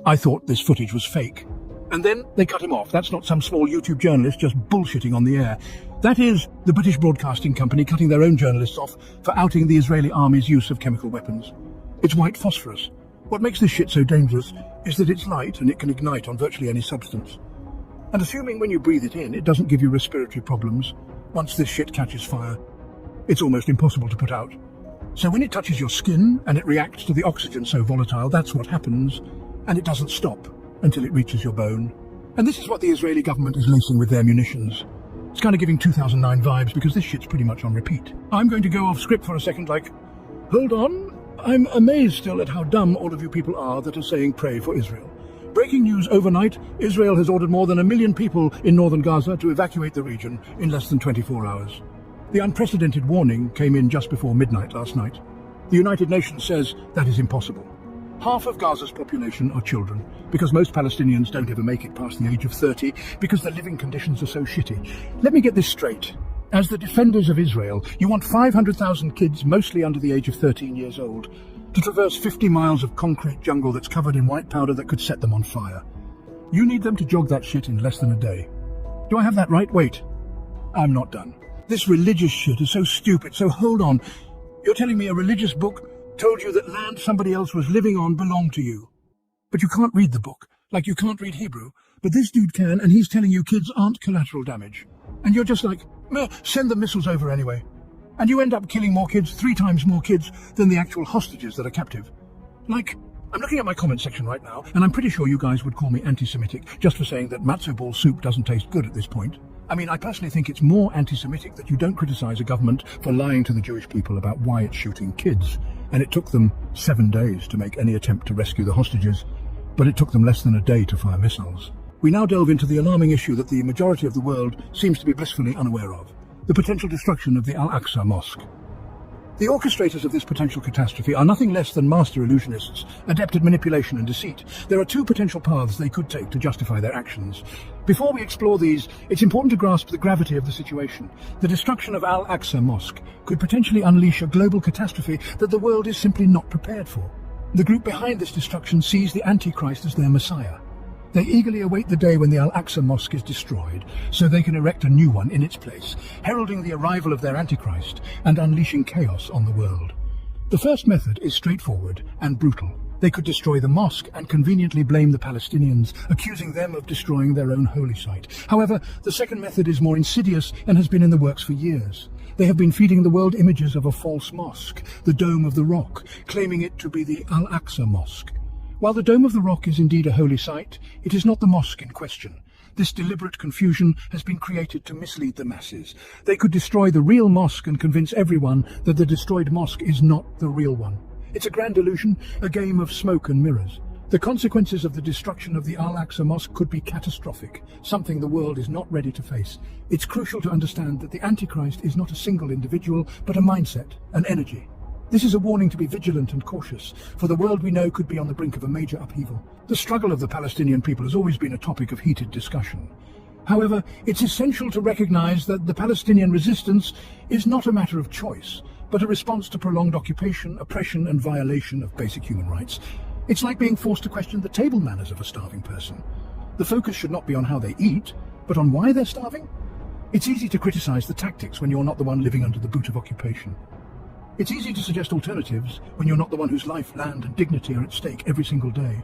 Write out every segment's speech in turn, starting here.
I thought this footage was fake. And then they cut him off. That's not some small YouTube journalist just bullshitting on the air. That is the British Broadcasting Company cutting their own journalists off for outing the Israeli army's use of chemical weapons. It's white phosphorus. What makes this shit so dangerous is that it's light and it can ignite on virtually any substance. And assuming when you breathe it in, it doesn't give you respiratory problems, once this shit catches fire, it's almost impossible to put out. So when it touches your skin and it reacts to the oxygen so volatile, that's what happens, and it doesn't stop until it reaches your bone. And this is what the Israeli government is lacing with their munitions. It's kind of giving 2009 vibes because this shit's pretty much on repeat. I'm going to go off script for a second like, hold on, I'm amazed still at how dumb all of you people are that are saying pray for Israel. Breaking news overnight, Israel has ordered more than 1 million people in northern Gaza to evacuate the region in less than 24 hours. The unprecedented warning came in just before midnight last night. The United Nations says that is impossible. Half of Gaza's population are children, because most Palestinians don't ever make it past the age of 30, because the living conditions are so shitty. Let me get this straight. As the defenders of Israel, you want 500,000 kids, mostly under the age of 13 years old, to traverse 50 miles of concrete jungle that's covered in white powder that could set them on fire. You need them to jog that shit in less than a day. Do I have that right? Wait. I'm not done. This religious shit is so stupid, so hold on. You're telling me a religious book told you that land somebody else was living on belonged to you. But you can't read the book, like you can't read Hebrew. But this dude can, and he's telling you kids aren't collateral damage. And you're just like, meh, send the missiles over anyway. And you end up killing more kids, 3 times more kids, than the actual hostages that are captive. Like, I'm looking at my comment section right now, and I'm pretty sure you guys would call me anti-Semitic just for saying that matzo ball soup doesn't taste good at this point. I mean, I personally think it's more anti-Semitic that you don't criticize a government for lying to the Jewish people about why it's shooting kids. And it took them 7 days to make any attempt to rescue the hostages, but it took them less than a day to fire missiles. We now delve into the alarming issue that the majority of the world seems to be blissfully unaware of: the potential destruction of the Al-Aqsa Mosque. The orchestrators of this potential catastrophe are nothing less than master illusionists, adept at manipulation and deceit. There are 2 potential paths they could take to justify their actions. Before we explore these, it's important to grasp the gravity of the situation. The destruction of Al-Aqsa Mosque could potentially unleash a global catastrophe that the world is simply not prepared for. The group behind this destruction sees the Antichrist as their messiah. They eagerly await the day when the Al-Aqsa Mosque is destroyed, so they can erect a new one in its place, heralding the arrival of their Antichrist and unleashing chaos on the world. The first method is straightforward and brutal. They could destroy the mosque and conveniently blame the Palestinians, accusing them of destroying their own holy site. However, the second method is more insidious and has been in the works for years. They have been feeding the world images of a false mosque, the Dome of the Rock, claiming it to be the Al-Aqsa Mosque. While the Dome of the Rock is indeed a holy site, it is not the mosque in question. This deliberate confusion has been created to mislead the masses. They could destroy the real mosque and convince everyone that the destroyed mosque is not the real one. It's a grand illusion, a game of smoke and mirrors. The consequences of the destruction of the Al-Aqsa Mosque could be catastrophic, something the world is not ready to face. It's crucial to understand that the Antichrist is not a single individual, but a mindset, an energy. This is a warning to be vigilant and cautious, for the world we know could be on the brink of a major upheaval. The struggle of the Palestinian people has always been a topic of heated discussion. However, it's essential to recognize that the Palestinian resistance is not a matter of choice, but a response to prolonged occupation, oppression, and violation of basic human rights. It's like being forced to question the table manners of a starving person. The focus should not be on how they eat, but on why they're starving. It's easy to criticize the tactics when you're not the one living under the boot of occupation. It's easy to suggest alternatives when you're not the one whose life, land, and dignity are at stake every single day.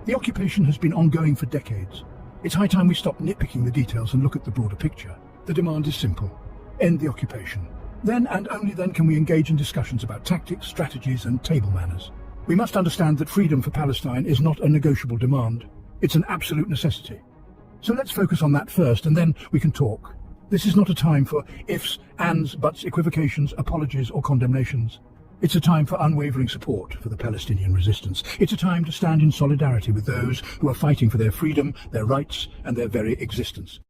The occupation has been ongoing for decades. It's high time we stop nitpicking the details and look at the broader picture. The demand is simple: end the occupation. Then and only then can we engage in discussions about tactics, strategies, and table manners. We must understand that freedom for Palestine is not a negotiable demand. It's an absolute necessity. So let's focus on that first, and then we can talk. This is not a time for ifs, ands, buts, equivocations, apologies, or condemnations. It's a time for unwavering support for the Palestinian resistance. It's a time to stand in solidarity with those who are fighting for their freedom, their rights, and their very existence.